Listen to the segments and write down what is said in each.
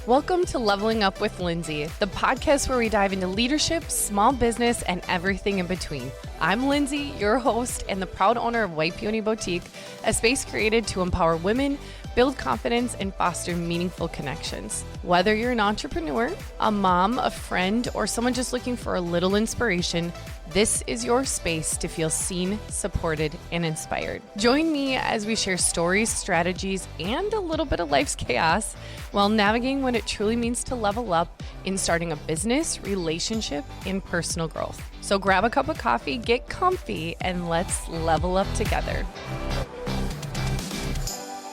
Welcome to Leveling Up with Lindsay, the podcast where we dive into leadership, small business, and everything in between. I'm Lindsay, your host and the proud owner of White Peony Boutique, a space created to empower women, build confidence, and foster meaningful connections. Whether you're an entrepreneur, a mom, a friend, or someone just looking for a little inspiration, this is your space to feel seen, supported, and inspired. Join me as we share stories, strategies, and a little bit of life's chaos while navigating what it truly means to level up in starting a business, relationship, and personal growth. So grab a cup of coffee, get comfy, and let's level up together.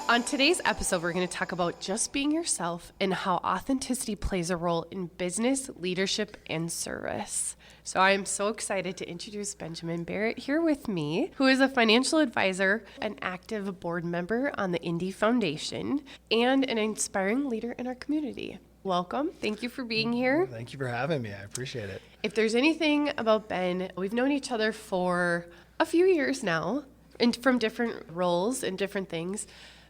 On today's episode, we're going to talk about just being yourself and how authenticity plays a role in business, leadership, and service. So I am so excited to introduce Benjamin Barrett here with me, who is a financial advisor, an active board member on the Indie Foundation, and an inspiring leader in our community. Welcome. Thank you for being here. Thank you for having me. I appreciate it. If there's anything about Ben, we've known each other for a few years now, and from different roles and different things.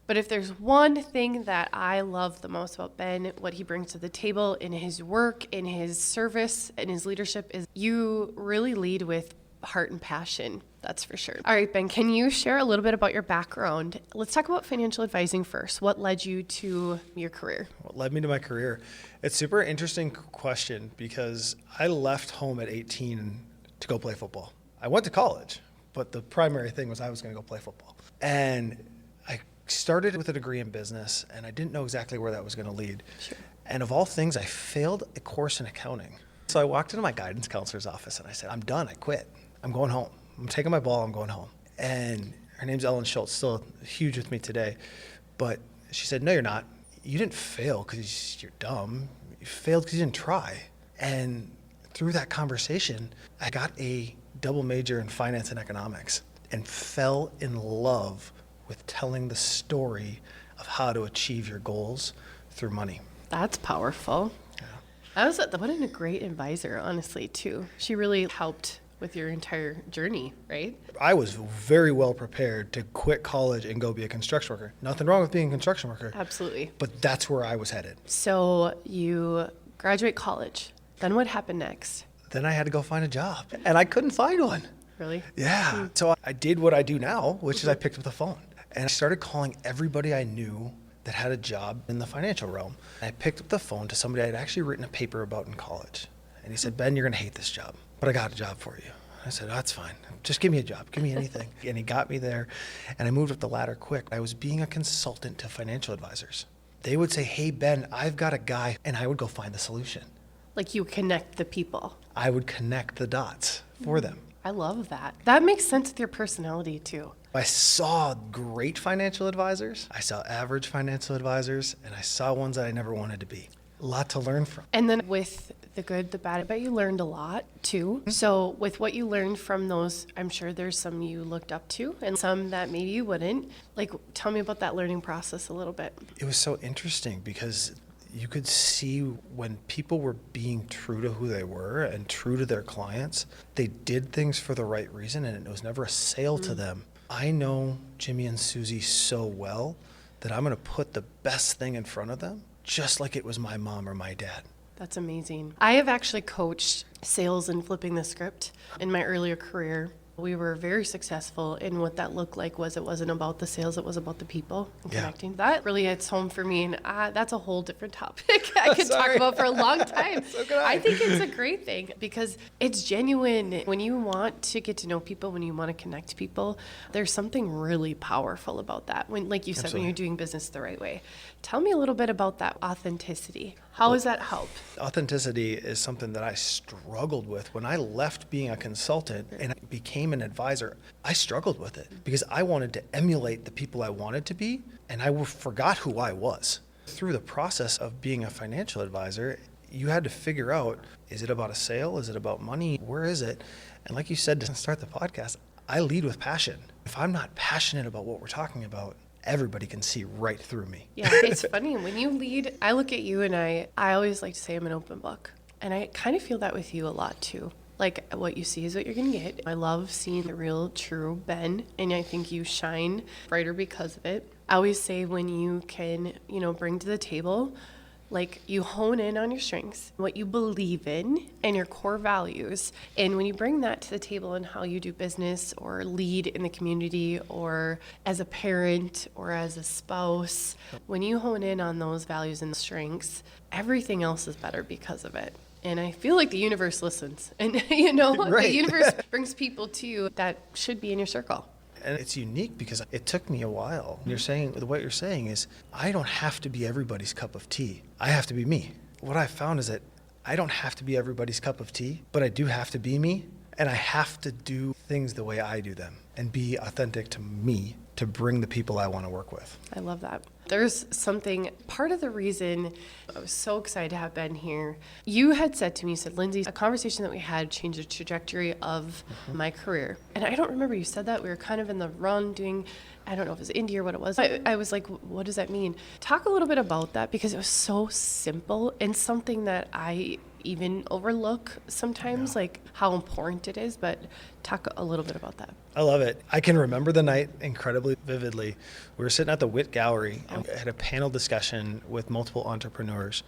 But if there's one thing that I love the most about Ben, what he brings to the table in his work, in his service, in his leadership, is you really lead with heart and passion. That's for sure. All right, Ben, can you share a little bit about your background? Let's talk about financial advising first. What led you to your career? What led me to my career? It's a super interesting question because I left home at 18 to go play football. I went to college, but the primary thing was I was going to go play football. And I started with a degree in business, and I didn't know exactly where that was going to lead. Sure. And of all things, I failed a course in accounting. So I walked into my guidance counselor's office and I said, I'm done. I quit. I'm going home. I'm taking my ball. I'm going home. And her name's Ellen Schultz, still huge with me today. But she said, no, you're not. You didn't fail because you're dumb. You failed because you didn't try. And through that conversation, I got a double major in finance and economics and fell in love with telling the story of how to achieve your goals through money. That's powerful. Yeah. What a great advisor, honestly, too. She really helped with your entire journey, right? I was very well prepared to quit college and go be a construction worker. Nothing wrong with being a construction worker. Absolutely. But that's where I was headed. So you graduate college. Then what happened next? Then I had to go find a job, and I couldn't find one. Really? Yeah. So I did what I do now, which is I picked up the phone. And I started calling everybody I knew that had a job in the financial realm. And I picked up the phone to somebody I had actually written a paper about in college. And he said, Ben, you're going to hate this job, but I got a job for you. I said, that's fine. Just give me a job. Give me anything. And he got me there, and I moved up the ladder quick. I was being a consultant to financial advisors. They would say, hey, Ben, I've got a guy, and I would go find the solution. Like you connect the people. I would connect the dots for them. I love that. That makes sense with your personality, too. I saw great financial advisors, I saw average financial advisors, and I saw ones that I never wanted to be. A lot to learn from. And then with the good, the bad, I bet you learned a lot too. So with what you learned from those, I'm sure there's some you looked up to and some that maybe you wouldn't. Like, tell me about that learning process a little bit. It was so interesting because you could see when people were being true to who they were and true to their clients, they did things for the right reason, and it was never a sale to them. I know Jimmy and Susie so well that I'm going to put the best thing in front of them, just like it was my mom or my dad. That's amazing. I have actually coached sales and flipping the script in my earlier career. We were very successful in what that looked like. It wasn't about the sales, it was about the people and connecting. That really hits home for me, and that's a whole different topic I could talk about for a long time. So could I. I think it's a great thing because it's genuine. When you want to get to know people, when you want to connect people, there's something really powerful about that. When, like you said, Absolutely. when you're doing business the right way. Tell me a little bit about that authenticity. How has that helped? Authenticity is something that I struggled with. When I left being a consultant and I became an advisor, I struggled with it because I wanted to emulate the people I wanted to be, and I forgot who I was. Through the process of being a financial advisor, you had to figure out, is it about a sale? Is it about money? Where is it? And like you said to start the podcast, I lead with passion. If I'm not passionate about what we're talking about, everybody can see right through me. Yeah, it's funny. When you lead, I look at you and I always like to say I'm an open book. And I kind of feel that with you a lot too. Like what you see is what you're going to get. I love seeing the real, true Ben, and I think you shine brighter because of it. I always say when you can, bring to the table Like, you hone in on your strengths, what you believe in, and your core values. And when you bring that to the table in how you do business or lead in the community or as a parent or as a spouse, when you hone in on those values and strengths, everything else is better because of it. And I feel like the universe listens. And, Right. The universe brings people to you that should be in your circle. And it's unique because it took me a while. What you're saying is, I don't have to be everybody's cup of tea. I have to be me. What I found is that I don't have to be everybody's cup of tea, but I do have to be me. And I have to do things the way I do them and be authentic to me to bring the people I want to work with. I love that. There's something, part of the reason I was so excited to have Ben here, you had said to me, you said, Lindsay, a conversation that we had changed the trajectory of my career. And I don't remember you said that. We were kind of in the run doing, I don't know if it was India or what it was. I was like, what does that mean? Talk a little bit about that, because it was so simple and something that I even overlook sometimes, like how important it is, but talk a little bit about that. I love it. I can remember the night incredibly vividly. We were sitting at the Witt Gallery and we had a panel discussion with multiple entrepreneurs,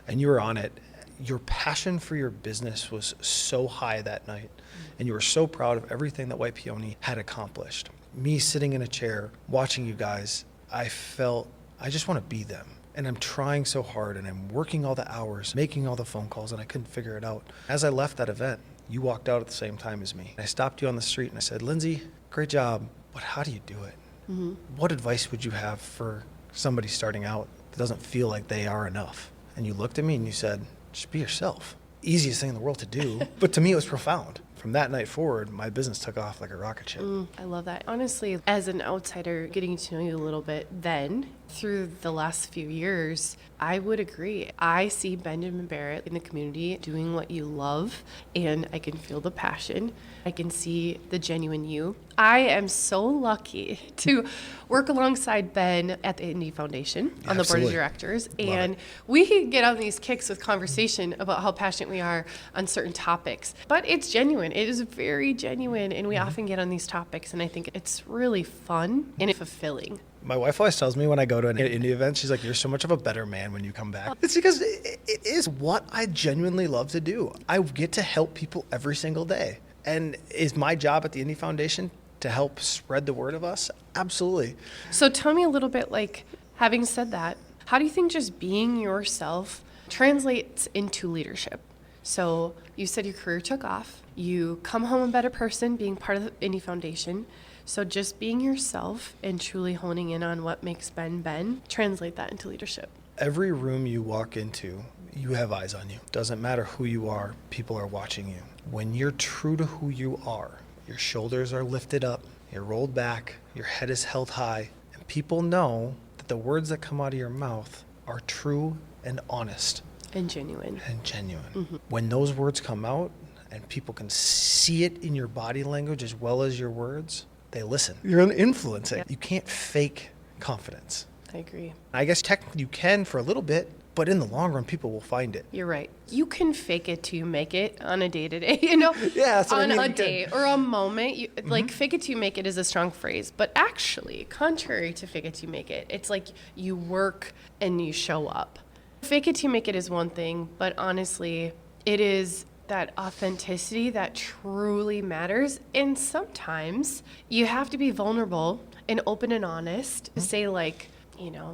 and you were on it. Your passion for your business was so high that night, and you were so proud of everything that White Peony had accomplished. Me sitting in a chair watching you guys, I felt I just want to be them. And I'm trying so hard, and I'm working all the hours, making all the phone calls, and I couldn't figure it out. As I left that event, you walked out at the same time as me. I stopped you on the street and I said, Lindsay, great job, but how do you do it? Mm-hmm. What advice would you have for somebody starting out that doesn't feel like they are enough? And you looked at me and you said, just be yourself. Easiest thing in the world to do, but to me it was profound. From that night forward, my business took off like a rocket ship. I love that. Honestly, as an outsider, getting to know you a little bit then, through the last few years, I would agree. I see Benjamin Barrett in the community doing what you love, and I can feel the passion. I can see the genuine you. I am so lucky to work alongside Ben at the Indie Foundation on the board of directors, and we can get on these kicks with conversation about how passionate we are on certain topics. But it's genuine. It is very genuine, and we often get on these topics, and I think it's really fun and fulfilling. My wife always tells me when I go to an indie event, she's like, you're so much of a better man when you come back. It's because it is what I genuinely love to do. I get to help people every single day. And is my job at the Indie Foundation to help spread the word of us? Absolutely. So tell me a little bit, like, having said that, how do you think just being yourself translates into leadership? So you said your career took off. You come home a better person being part of the Indie Foundation. So just being yourself and truly honing in on what makes Ben, translate that into leadership. Every room you walk into, you have eyes on you. Doesn't matter who you are, people are watching you. When you're true to who you are, your shoulders are lifted up, you're rolled back, your head is held high, and people know that the words that come out of your mouth are true and honest. And genuine. Mm-hmm. When those words come out and people can see it in your body language as well as your words, they listen. You're influencing. Yeah. You can't fake confidence. I agree. I guess technically you can for a little bit, but in the long run, people will find it. You're right. You can fake it till you make it on a day-to-day, Yeah, that's what I mean. On a day or a moment. Like, fake it till you make it is a strong phrase. But actually, contrary to fake it till you make it, it's like you work and you show up. Fake it till you make it is one thing, but honestly, it is that authenticity that truly matters. And sometimes you have to be vulnerable and open and honest to say, like,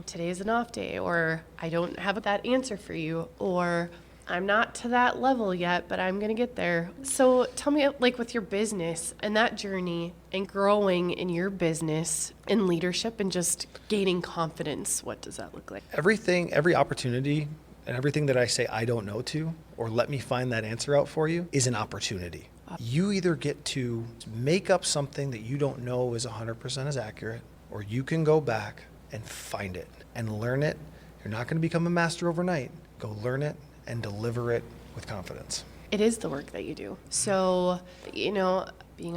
today is an off day, or I don't have that answer for you, or I'm not to that level yet, but I'm going to get there. So tell me, like, with your business and that journey and growing in your business and leadership and just gaining confidence, what does that look like? Every opportunity and everything that I say I don't know to, or let me find that answer out for you, is an opportunity. You either get to make up something that you don't know is 100% as accurate, or you can go back and find it and learn it. You're not going to become a master overnight. Go learn it and deliver it with confidence. It is the work that you do. So, being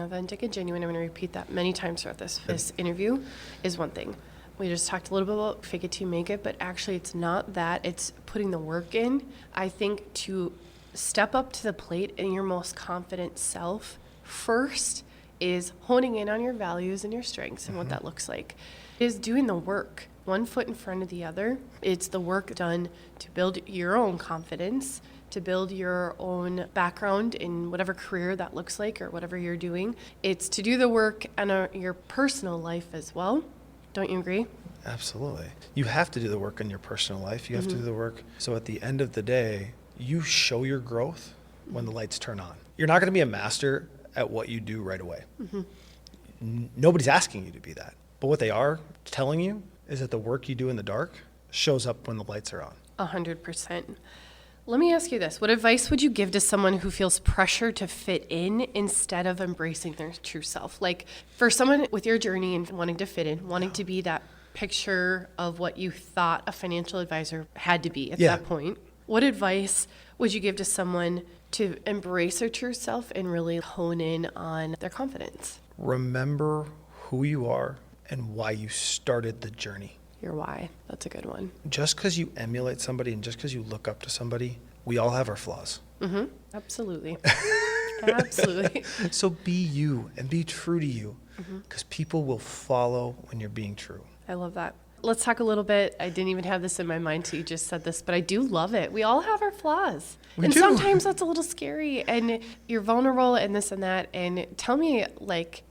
authentic and genuine, I'm going to repeat that many times throughout this interview, is one thing. We just talked a little bit about fake it till you make it, but actually it's not that. It's putting the work in. I think to step up to the plate in your most confident self first is honing in on your values and your strengths and what that looks like. It is doing the work. one foot in front of the other. It's the work done to build your own confidence, to build your own background in whatever career that looks like or whatever you're doing. It's to do the work in your personal life as well. Don't you agree? Absolutely. You have to do the work in your personal life. You have to do the work. So at the end of the day, you show your growth when the lights turn on. You're not going to be a master at what you do right away. Nobody's asking you to be that. But what they are telling you is that the work you do in the dark shows up when the lights are on. 100%. Let me ask you this. What advice would you give to someone who feels pressure to fit in instead of embracing their true self? Like for someone with your journey and wanting to fit in, wanting to be that picture of what you thought a financial advisor had to be at that point, what advice would you give to someone to embrace their true self and really hone in on their confidence? Remember who you are and why you started the journey. Your why. That's a good one. Just because you emulate somebody and just because you look up to somebody, we all have our flaws. Absolutely. Absolutely. So be you and be true to you, because people will follow when you're being true. I love that. Let's talk a little bit. I didn't even have this in my mind till you just said this, but I do love it. We all have our flaws. We and do. Sometimes that's a little scary and you're vulnerable and this and that. And tell me, like,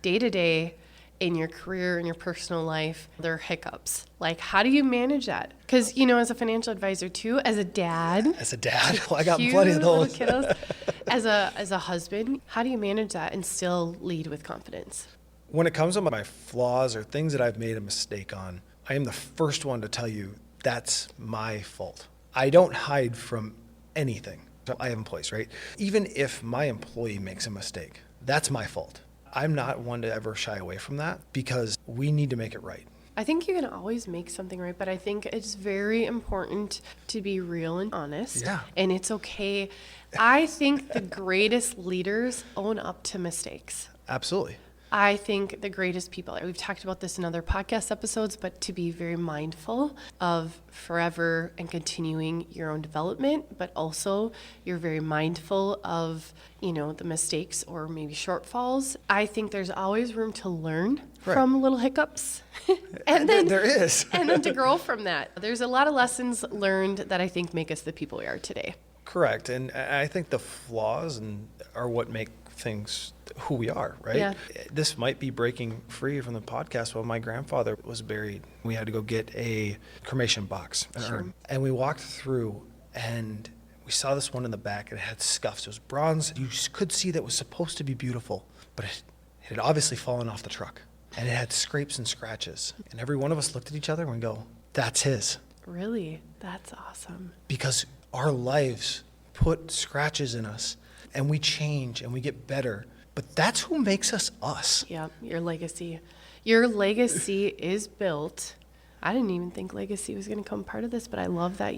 day to day in your career, in your personal life, there are hiccups. Like, how do you manage that? Because, you know, as a financial advisor too, as a dad. Well, I got plenty of those. Kiddos, as a husband, how do you manage that and still lead with confidence? When it comes to my flaws or things that I've made a mistake on, I am the first one to tell you that's my fault. I don't hide from anything. So I have employees, right? Even if my employee makes a mistake, that's my fault. I'm not one to ever shy away from that because we need to make it right. I think you can always make something right, but I think it's very important to be real and honest. Yeah. And it's okay. I think the greatest leaders own up to mistakes. Absolutely. I think the greatest people, we've talked about this in other podcast episodes, but to be very mindful of forever and continuing your own development, but also you're very mindful of, you know, the mistakes or maybe shortfalls. I think there's always room to learn from little hiccups. And then there is. And then to grow from that. There's a lot of lessons learned that I think make us the people we are today. Correct. And I think the flaws are what make things who we are, right? Yeah. This might be breaking free from the podcast, but my grandfather was buried. We had to go get a cremation box. Sure. And we walked through and we saw this one in the back and it had scuffs. It was bronze. You could see that it was supposed to be beautiful, but it had obviously fallen off the truck and it had scrapes and scratches. And every one of us looked at each other and we go, that's his. Really? That's awesome. Because our lives put scratches in us and we change and we get better. But that's who makes us us. Yeah, your legacy. Your legacy is built. I didn't even think legacy was going to come part of this, but I love that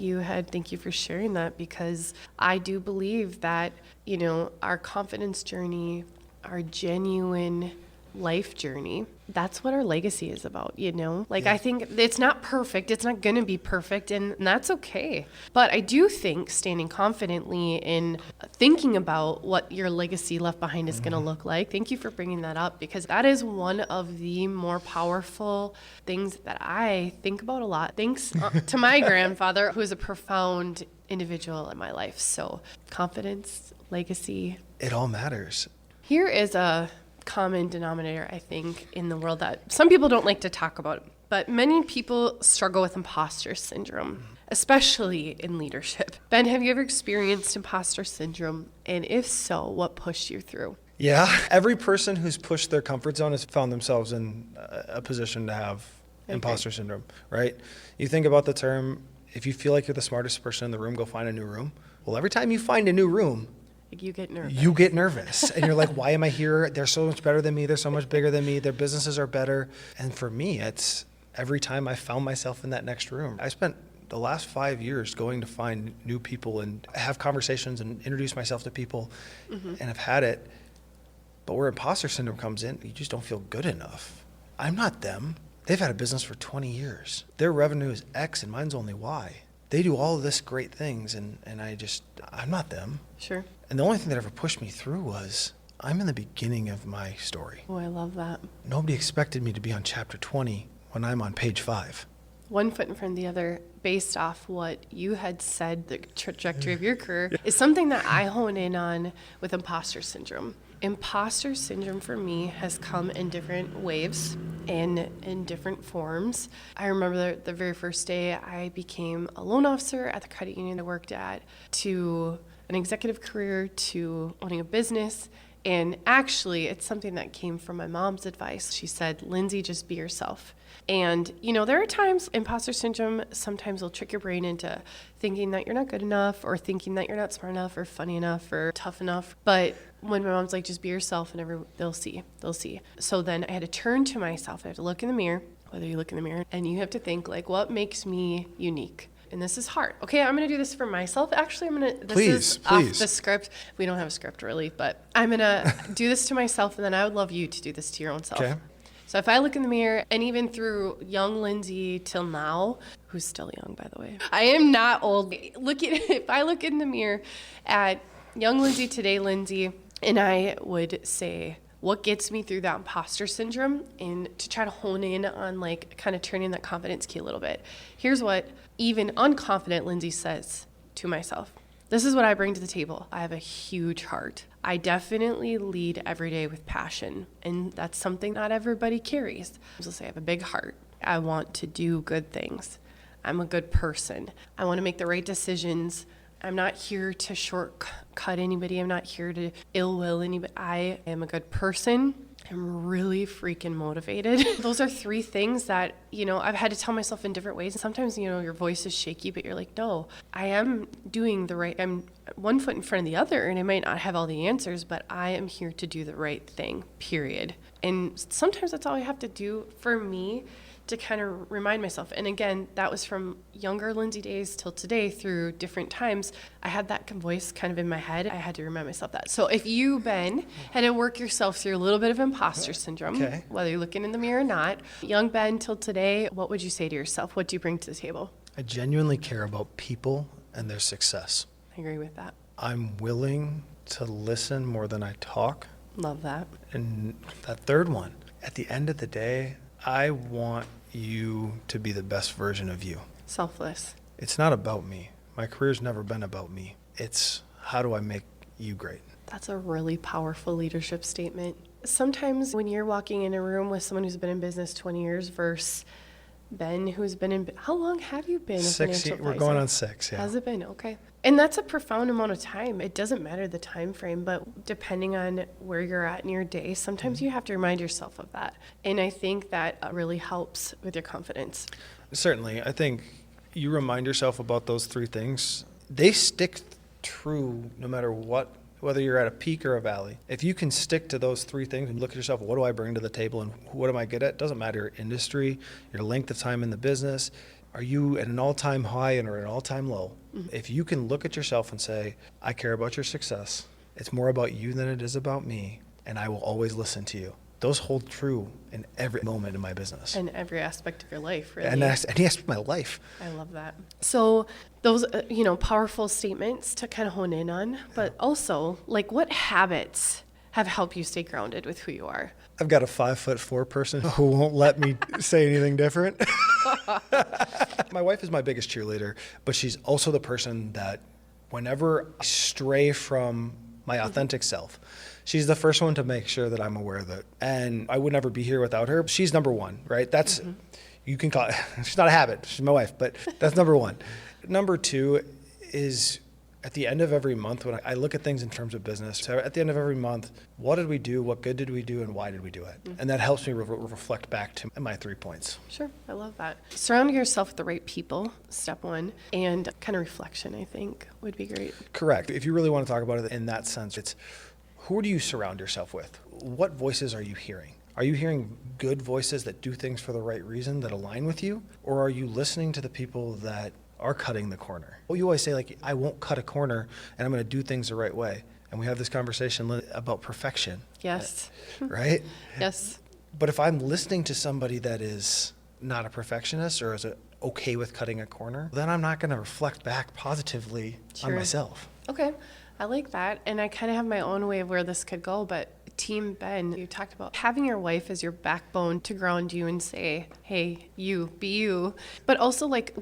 thank you for sharing that, because I do believe that, you know, our confidence journey, our genuine life journey, that's what our legacy is about, you know? Like, I think it's not perfect. It's not going to be perfect, and that's okay. But I do think standing confidently in thinking about what your legacy left behind is going to look like. Thank you for bringing that up, because that is one of the more powerful things that I think about a lot. Thanks to my grandfather, who is a profound individual in my life. So confidence, legacy. It all matters. Here is a common denominator, I think, in the world that some people don't like to talk about, but many people struggle with imposter syndrome, especially in leadership. Ben, have you ever experienced imposter syndrome? And if so, what pushed you through? Yeah. Every person who's pushed their comfort zone has found themselves in a position to have imposter syndrome, right? You think about the term, if you feel like you're the smartest person in the room, go find a new room. Well, every time you find a new room, You get nervous. You get nervous. And you're like, why am I here? They're so much better than me. They're so much bigger than me. Their businesses are better. And for me, it's every time I found myself in that next room. I spent the last 5 years going to find new people and have conversations and introduce myself to people and have had it. But where imposter syndrome comes in, you just don't feel good enough. I'm not them. They've had a business for 20 years. Their revenue is X and mine's only Y. They do all of this great things and I'm not them. Sure. And the only thing that ever pushed me through was I'm in the beginning of my story. Oh, I love that. Nobody expected me to be on chapter 20 when I'm on page 5. one foot in front of the other based off what you had said, the trajectory of your career, is something that I hone in on with imposter syndrome. Imposter syndrome for me has come in different waves and in different forms. I remember the very first day I became a loan officer at the credit union I worked at, to an executive career, to owning a business. And actually, it's something that came from my mom's advice. She said, Lindsay, just be yourself. And, there are times imposter syndrome sometimes will trick your brain into thinking that you're not good enough, or thinking that you're not smart enough or funny enough or tough enough. But when my mom's like, just be yourself, and they'll see. So then I had to turn to myself. I had to look in the mirror, whether you look in the mirror, and you have to think, like, what makes me unique? And this is hard. Okay, I'm going to do this for myself. Actually, this is off the script. We don't have a script really, but I'm going to do this to myself, and then I would love you to do this to your own self. Okay. So if I look in the mirror, and even through young Lindsay till now, who's still young, by the way, I am not old. If I look in the mirror at young Lindsay, today Lindsay, and I would say, what gets me through that imposter syndrome, and to try to hone in on like kind of turning that confidence key a little bit. Here's what even unconfident Lindsay says to myself. This is what I bring to the table. I have a huge heart. I definitely lead every day with passion, and that's something not everybody carries. I'll say I have a big heart. I want to do good things. I'm a good person. I want to make the right decisions. I'm not here to shortcut anybody. I'm not here to ill will anybody. I am a good person. I'm really freaking motivated. Those are three things that, I've had to tell myself in different ways. Sometimes, your voice is shaky, but you're like, no, I am doing the right, I'm one foot in front of the other, and I might not have all the answers, but I am here to do the right thing, period. And sometimes that's all I have to do for me to kind of remind myself. And again, that was from younger Lindsay days till today, through different times. I had that voice kind of in my head. I had to remind myself that. So if you, Ben, had to work yourself through a little bit of imposter syndrome, whether you're looking in the mirror or not, young Ben till today, what would you say to yourself? What do you bring to the table? I genuinely care about people and their success. I agree with that. I'm willing to listen more than I talk. Love that. And that third one, at the end of the day, I want you to be the best version of you. Selfless. It's not about me. My career's never been about me. It's how do I make you great? That's a really powerful leadership statement. Sometimes when you're walking in a room with someone who's been in business 20 years versus Ben, who's been in, how long have you been a financial advisor? We're going on 6, yeah. Has it been? Okay. And that's a profound amount of time. It doesn't matter the time frame, but depending on where you're at in your day, sometimes you have to remind yourself of that. And I think that really helps with your confidence. Certainly. I think you remind yourself about those 3 things. They stick true no matter what, whether you're at a peak or a valley. If you can stick to those 3 things and look at yourself, what do I bring to the table and what am I good at? It doesn't matter your industry, your length of time in the business. Are you at an all-time high and or an all-time low? Mm-hmm. If you can look at yourself and say, I care about your success. It's more about you than it is about me, and I will always listen to you. Those hold true in every moment in my business. And every aspect of your life, really. And any aspect of my life. I love that. So those, powerful statements to kind of hone in on, but also, like, what habits have helped you stay grounded with who you are? I've got a 5'4" person who won't let me say anything different. My wife is my biggest cheerleader, but she's also the person that whenever I stray from my authentic self, she's the first one to make sure that I'm aware of it. And I would never be here without her. She's number one, right? That's, you can call it, she's not a habit, she's my wife, but that's number one. Number 2 is at the end of every month, when I look at things in terms of business, so at the end of every month, what did we do, what good did we do, and why did we do it? And that helps me reflect back to my 3 points. Sure, I love that. Surround yourself with the right people, step 1, and kind of reflection, I think, would be great. Correct. If you really want to talk about it in that sense, it's who do you surround yourself with? What voices are you hearing? Are you hearing good voices that do things for the right reason, that align with you? Or are you listening to the people that are cutting the corner? Well, you always say, like, I won't cut a corner and I'm going to do things the right way. And we have this conversation about perfection. Yes. Right? Yes. But if I'm listening to somebody that is not a perfectionist or is okay with cutting a corner, then I'm not going to reflect back positively on myself. Okay. I like that. And I kind of have my own way of where this could go, but Team Ben, you talked about having your wife as your backbone to ground you and say, hey, you, be you. But also, like,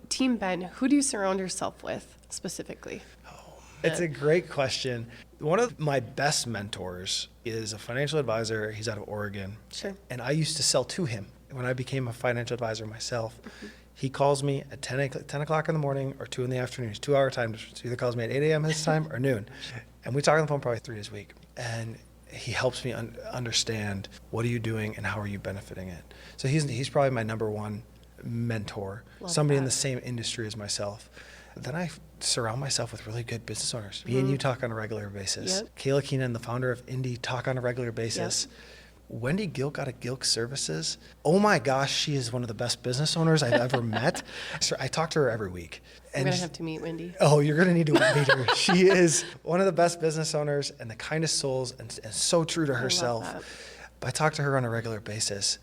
Team Ben, who do you surround yourself with specifically? It's a great question. One of my best mentors is a financial advisor. He's out of Oregon. Sure. And I used to sell to him. When I became a financial advisor myself, he calls me at 10 o'clock in the morning or 2 in the afternoon. It's 2-hour time. He either calls me at 8 a.m. his time or noon. And we talk on the phone probably 3 days a week. And he helps me understand, what are you doing and how are you benefiting it? So he's probably my number one mentor, somebody in the same industry as myself. Then I surround myself with really good business owners. Me and you talk on a regular basis. Yep. Kayla Keenan, the founder of Indy, talk on a regular basis. Yep. Wendy Gilk out of Gilk Services. Oh my gosh, she is one of the best business owners I've ever met. So I talk to her every week. I'm going to have to meet Wendy. Oh, you're going to need to meet her. She is one of the best business owners and the kindest souls and so true to herself. But I talk to her on a regular basis.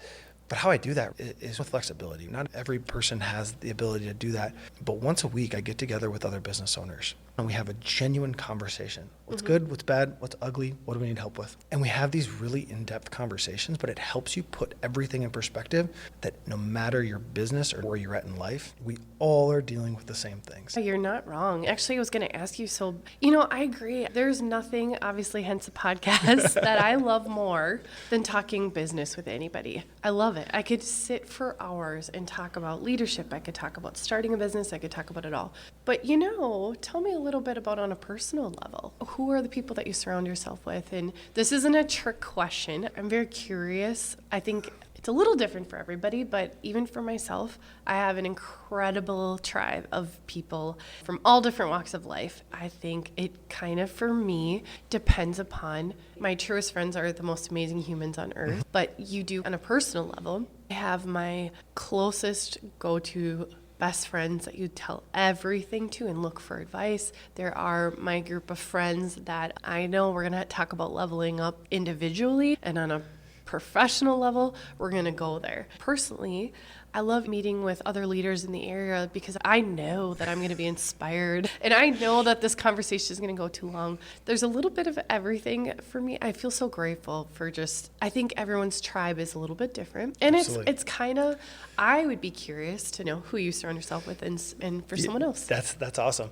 But how I do that is with flexibility. Not every person has the ability to do that. But once a week, I get together with other business owners and we have a genuine conversation. What's good, what's bad, what's ugly, what do we need help with? And we have these really in-depth conversations, but it helps you put everything in perspective that no matter your business or where you're at in life, we all are dealing with the same things. You're not wrong. Actually, I was going to ask you, so, I agree. There's nothing, obviously, hence the podcast, that I love more than talking business with anybody. I love it. I could sit for hours and talk about leadership. I could talk about starting a business. I could talk about it all. But, tell me a little bit about on a personal level. Who are the people that you surround yourself with? And this isn't a trick question. I'm very curious. I think it's a little different for everybody, but even for myself, I have an incredible tribe of people from all different walks of life. I think it kind of, for me, depends upon my truest friends are the most amazing humans on earth, but you do on a personal level. I have my closest go-to best friends that you tell everything to and look for advice. There are my group of friends that I know we're going to talk about leveling up individually, and on a professional level, we're going to go there. Personally, I love meeting with other leaders in the area because I know that I'm going to be inspired and I know that this conversation is going to go too long. There's a little bit of everything for me. I feel so grateful for I think everyone's tribe is a little bit different. And it's kind of, I would be curious to know who you surround yourself with and for someone else. That's awesome.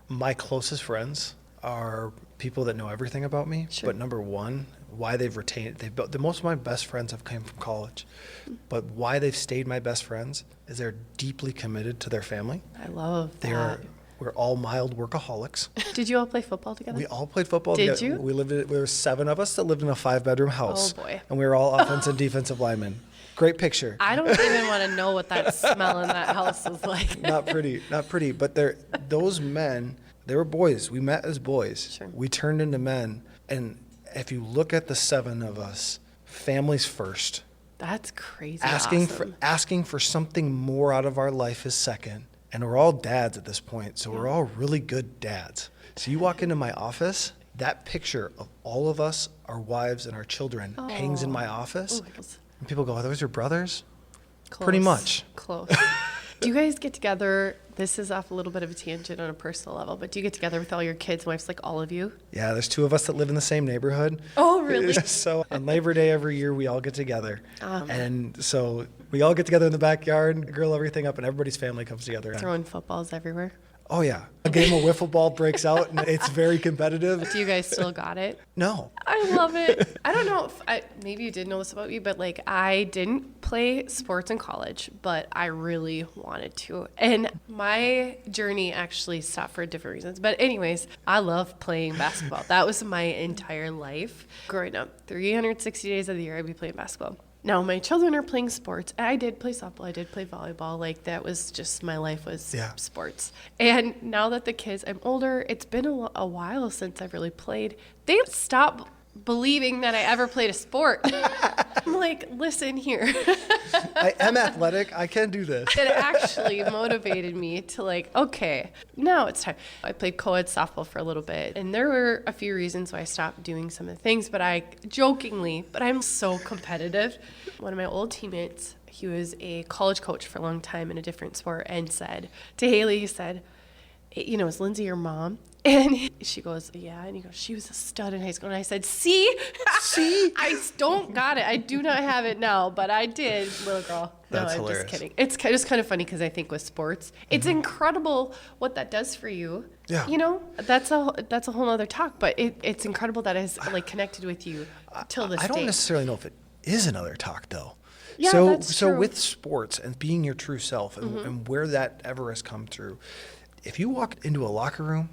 My closest friends are people that know everything about me. Sure. But number one, why they've retained the most of my best friends have come from college. But why they've stayed my best friends is they're deeply committed to their family. I love that. We're all mild workaholics. Did you all play football together? We all played football together. Did you? We were 7 of us that lived in a 5-bedroom house. Oh boy. And we were all offensive and defensive linemen. Great picture. I don't even want to know what that smell in that house was like. Not pretty. But those men, they were boys. We met as boys. Sure. We turned into men. And if you look at the 7 of us, families first. That's crazy. Asking for something more out of our life is second. And we're all dads at this point, so we're all really good dads. So you walk into my office, that picture of all of us, our wives and our children, hangs in my office. And people go, "Are those your brothers?" Close. Pretty much. Close. Do you guys get together? This is off a little bit of a tangent on a personal level, but do you get together with all your kids, wives, like all of you? Yeah, there's 2 of us that live in the same neighborhood. Oh, really? So on Labor Day every year, we all get together. And so we all get together in the backyard, grill everything up, and everybody's family comes together. Throwing footballs everywhere? Oh, yeah. A game of wiffle ball breaks out, and it's very competitive. Do you guys still got it? No. I love it. I don't know if maybe you did know this about me, but I didn't play sports in college, but I really wanted to. And my journey actually stopped for different reasons. But anyways, I love playing basketball. That was my entire life. Growing up, 360 days of the year, I'd be playing basketball. Now, my children are playing sports. I did play softball. I did play volleyball. That was just my life was sports. And now that the kids, I'm older, it's been a while since I've really played. They stop believing that I ever played a sport. I'm like, listen here. I am athletic. I can do this. It actually motivated me to okay, now it's time. I played co-ed softball for a little bit, and there were a few reasons why I stopped doing some of the things, but I'm so competitive. One of my old teammates, he was a college coach for a long time in a different sport, and said to Haley, he said, "Is Lindsay your mom?" And she goes, yeah. And he goes, she was a stud in high school. And I said, see? I don't got it. I do not have it now, but I did, little girl. That's I'm hilarious. just kidding. It's just kind of funny because I think with sports, it's incredible what that does for you. Yeah. You know, that's a whole other talk, but it's incredible that it's like connected with you till this day. I don't necessarily know if it is another talk though. Yeah, so that's so true. with sports and being your true self and where that ever has come through, if you walk into a locker room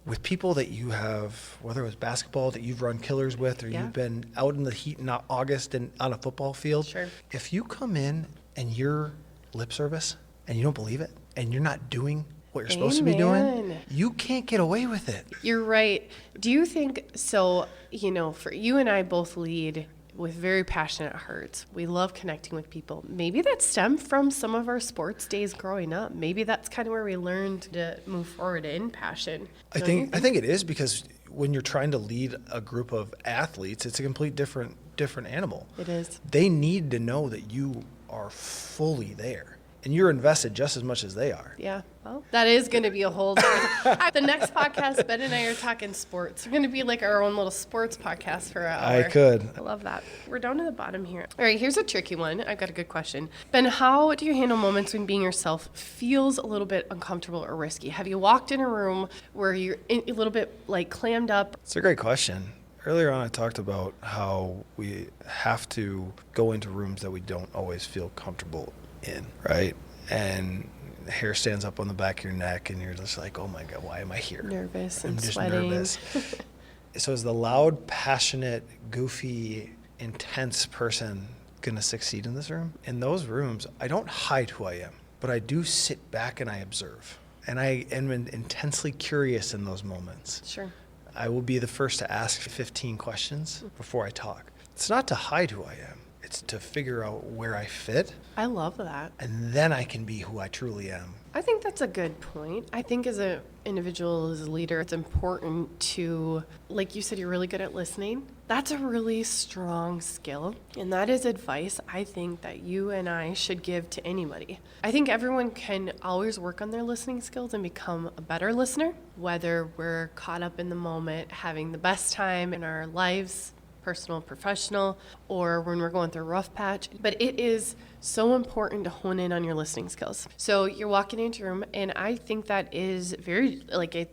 with people that you have, whether it was basketball that you've run killers with or you've been out in the heat in August and on a football field, if you come in and you're lip service and you don't believe it and you're not doing what you're supposed to be doing, you can't get away with it. You're right. Do you think so? You know, for you and I both lead with very passionate hearts. We love connecting with people. Maybe that stemmed from some of our sports days growing up. Maybe that's kind of where we learned to move forward in passion. I think it is, because when you're trying to lead a group of athletes, it's a complete different animal. It is. They need to know that you are fully there and you're invested just as much as they are. Yeah. Well, that is going to be a whole the next podcast, Ben and I are talking sports. We're going to be like our own little sports podcast for an hour. I could. I love that. We're down to the bottom here. All right, here's a tricky one. I've got a good question. Ben, how do you handle moments when being yourself feels a little bit uncomfortable or risky? Have you walked in a room where you're a little bit like clammed up? It's a great question. Earlier on, I talked about how we have to go into rooms that we don't always feel comfortable in, right? And hair stands up on the back of your neck and you're just like, oh my God, why am I here? Nervous I'm and just sweating. nervous. So is the loud, passionate, goofy, intense person going to succeed in this room? In those rooms, I don't hide who I am, but I do sit back and I observe. And I am intensely curious in those moments. Sure. I will be the first to ask 15 questions before I talk. It's not to hide who I am. It's to figure out where I fit. I love that. And then I can be who I truly am. I think that's a good point. I think as an individual, as a leader, it's important to, like you said, you're really good at listening. That's a really strong skill. And that is advice I think that you and I should give to anybody. I think everyone can always work on their listening skills and become a better listener, whether we're caught up in the moment, having the best time in our lives, personal, professional, or when we're going through a rough patch. But it is so important to hone in on your listening skills. So you're walking into a room, and I think that is very,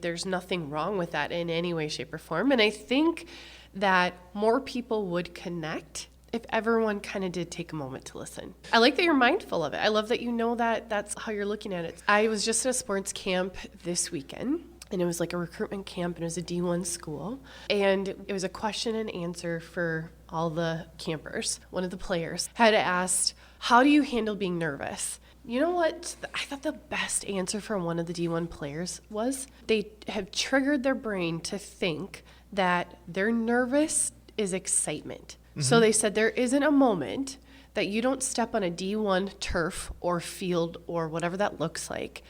there's nothing wrong with that in any way, shape, or form. And I think that more people would connect if everyone kind of did take a moment to listen. I like that you're mindful of it. I love that you know that that's how you're looking at it. I was just at a sports camp this weekend, and it was like a recruitment camp, and it was a D1 school. And it was a question and answer for all the campers. One of the players had asked, how do you handle being nervous? You know what? I thought the best answer from one of the D1 players was they have triggered their brain to think that their nervous is excitement. Mm-hmm. So they said there isn't a moment that you don't step on a D1 turf or field or whatever that looks like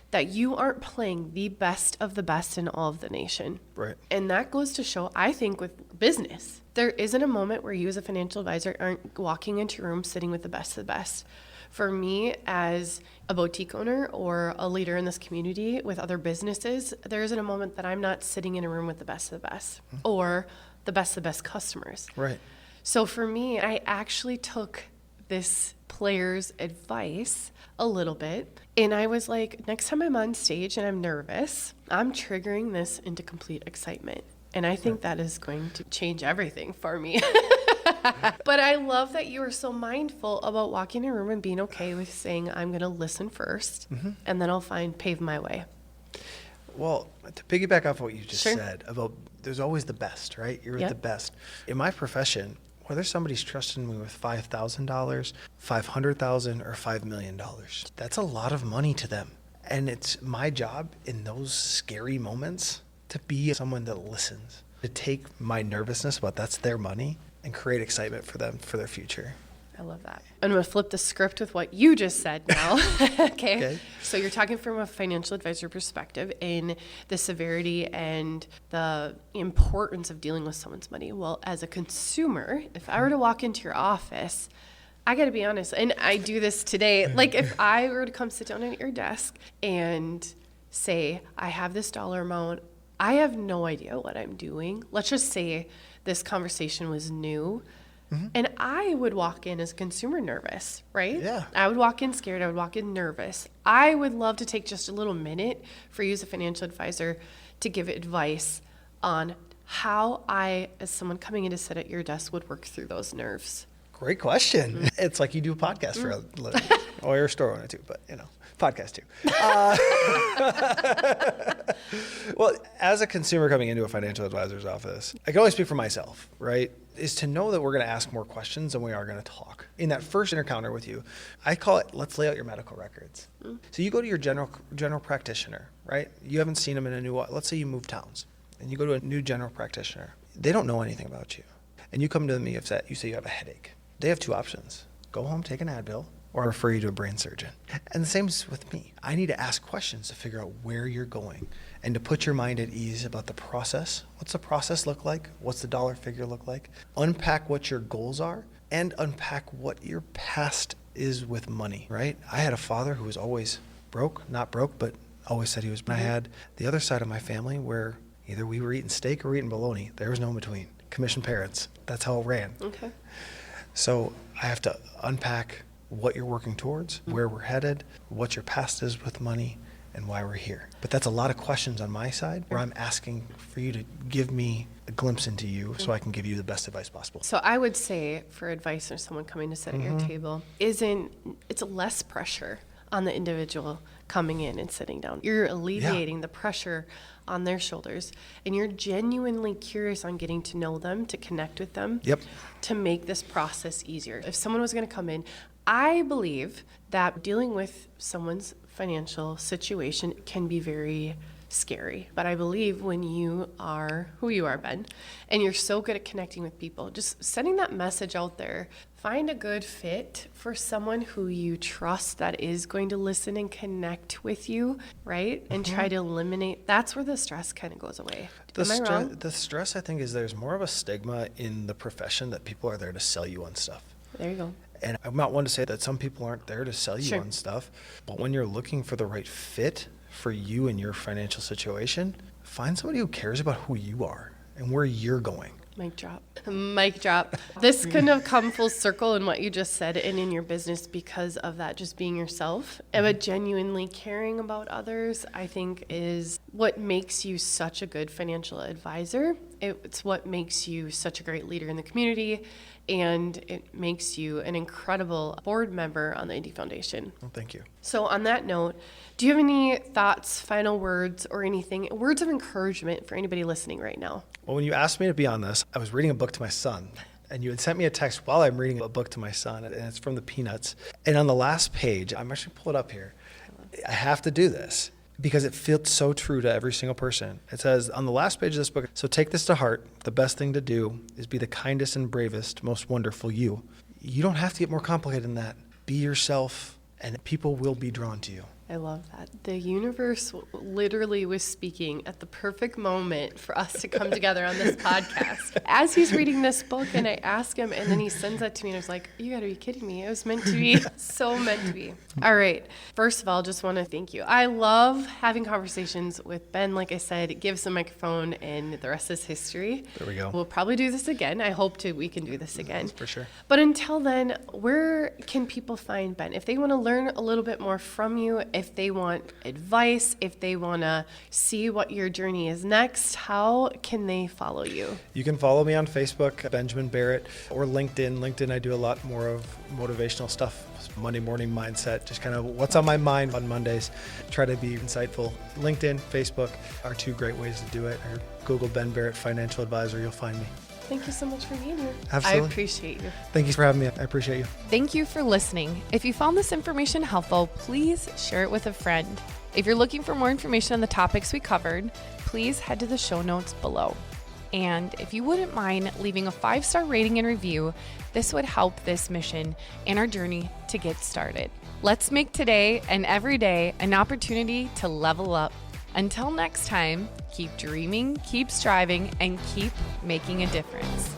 that you aren't playing the best of the best in all of the nation. Right. And that goes to show, I think, with business, there isn't a moment where you as a financial advisor aren't walking into a room sitting with the best of the best. For me, as a boutique owner or a leader in this community with other businesses, there isn't a moment that I'm not sitting in a room with the best of the best or the best of the best customers. Right. So for me, I actually took this player's advice a little bit, and I was like, next time I'm on stage and I'm nervous, I'm triggering this into complete excitement. And I think that is going to change everything for me. But I love that you are so mindful about walking in a room and being okay with saying, I'm going to listen first, and then I'll pave my way. Well, to piggyback off what you just Sure. said about there's always the best, right? You're Yep. the best. In my profession, whether somebody's trusting me with $5,000, $500,000, or $5 million, that's a lot of money to them. And it's my job in those scary moments to be someone that listens, to take my nervousness about that's their money and create excitement for them for their future. I love that. I'm going to flip the script with what you just said now. Okay. So you're talking from a financial advisor perspective in the severity and the importance of dealing with someone's money. Well, as a consumer, if I were to walk into your office, I got to be honest, and I do this today. Like if I were to come sit down at your desk and say, I have this dollar amount, I have no idea what I'm doing. Let's just say this conversation was new. And I would walk in as a consumer nervous, right? Yeah. I would walk in scared. I would walk in nervous. I would love to take just a little minute for you as a financial advisor to give advice on how I, as someone coming in to sit at your desk, would work through those nerves. Great question. It's like you do a podcast for a living. Or you're a store owner too, but podcast too. Well, as a consumer coming into a financial advisor's office, I can only speak for myself, right? Is to know that we're going to ask more questions than we are going to talk. In that first encounter with you, I call it, let's lay out your medical records. So you go to your general practitioner, right? You haven't seen them in a new, let's say you move towns and you go to a new general practitioner. They don't know anything about you. And you come to me upset, you say you have a headache. They have two options. Go home, take an Advil, or refer you to a brain surgeon. And the same is with me. I need to ask questions to figure out where you're going and to put your mind at ease about the process. What's the process look like? What's the dollar figure look like? Unpack what your goals are and unpack what your past is with money, right? I had a father who was always broke, not broke, but always said he was. I had the other side of my family where either we were eating steak or eating bologna. There was no in between. Commissioned parents. That's how it ran. Okay. So I have to unpack what you're working towards, where we're headed, what your past is with money, and why we're here. But that's a lot of questions on my side where I'm asking for you to give me a glimpse into you so I can give you the best advice possible. So I would say for advice or someone coming to sit at your table, it's less pressure on the individual coming in and sitting down. You're alleviating the pressure on their shoulders, and you're genuinely curious on getting to know them, to connect with them, to make this process easier. If someone was going to come in, I believe that dealing with someone's financial situation can be very scary. But I believe when you are who you are, Ben, and you're so good at connecting with people, just sending that message out there, find a good fit for someone who you trust that is going to listen and connect with you, right? And try to eliminate, that's where the stress kind of goes away. Am I wrong? The stress, I think, is there's more of a stigma in the profession that people are there to sell you on stuff. There you go. And I'm not one to say that some people aren't there to sell you Sure. on stuff, but when you're looking for the right fit for you and your financial situation, find somebody who cares about who you are and where you're going. Mic drop. Mic drop. This couldn't have come full circle in what you just said and in your business because of that, just being yourself. But genuinely caring about others, I think, is what makes you such a good financial advisor. It's what makes you such a great leader in the community, and it makes you an incredible board member on the Indie Foundation. Well, thank you. So on that note, do you have any thoughts, final words, or anything, words of encouragement for anybody listening right now? Well, when you asked me to be on this, I was reading a book to my son, and you had sent me a text while I'm reading a book to my son, and it's from the Peanuts. And on the last page, I'm actually pull it up here. I have to do this because it feels so true to every single person. It says on the last page of this book, so take this to heart. The best thing to do is be the kindest and bravest, most wonderful you. You don't have to get more complicated than that. Be yourself, and people will be drawn to you. I love that. The universe literally was speaking at the perfect moment for us to come together on this podcast. As he's reading this book, and I ask him, and then he sends that to me, and I was like, you gotta be kidding me. It was meant to be. So meant to be. All right. First of all, just want to thank you. I love having conversations with Ben. Like I said, give us a microphone, and the rest is history. There we go. We'll probably do this again. I hope we can do this again. For sure. But until then, where can people find Ben? If they want to learn a little bit more from you, if they want advice, if they want to see what your journey is next, how can they follow you? You can follow me on Facebook, Benjamin Barrett, or LinkedIn. LinkedIn, I do a lot more of motivational stuff, Monday morning mindset, just kind of what's on my mind on Mondays. Try to be insightful. LinkedIn, Facebook are two great ways to do it. Or Google Ben Barrett Financial Advisor, you'll find me. Thank you so much for being here. Absolutely. I appreciate you. Thank you for having me. I appreciate you. Thank you for listening. If you found this information helpful, please share it with a friend. If you're looking for more information on the topics we covered, please head to the show notes below. And if you wouldn't mind leaving a 5-star rating and review, this would help this mission and our journey to get started. Let's make today and every day an opportunity to level up. Until next time, keep dreaming, keep striving, and keep making a difference.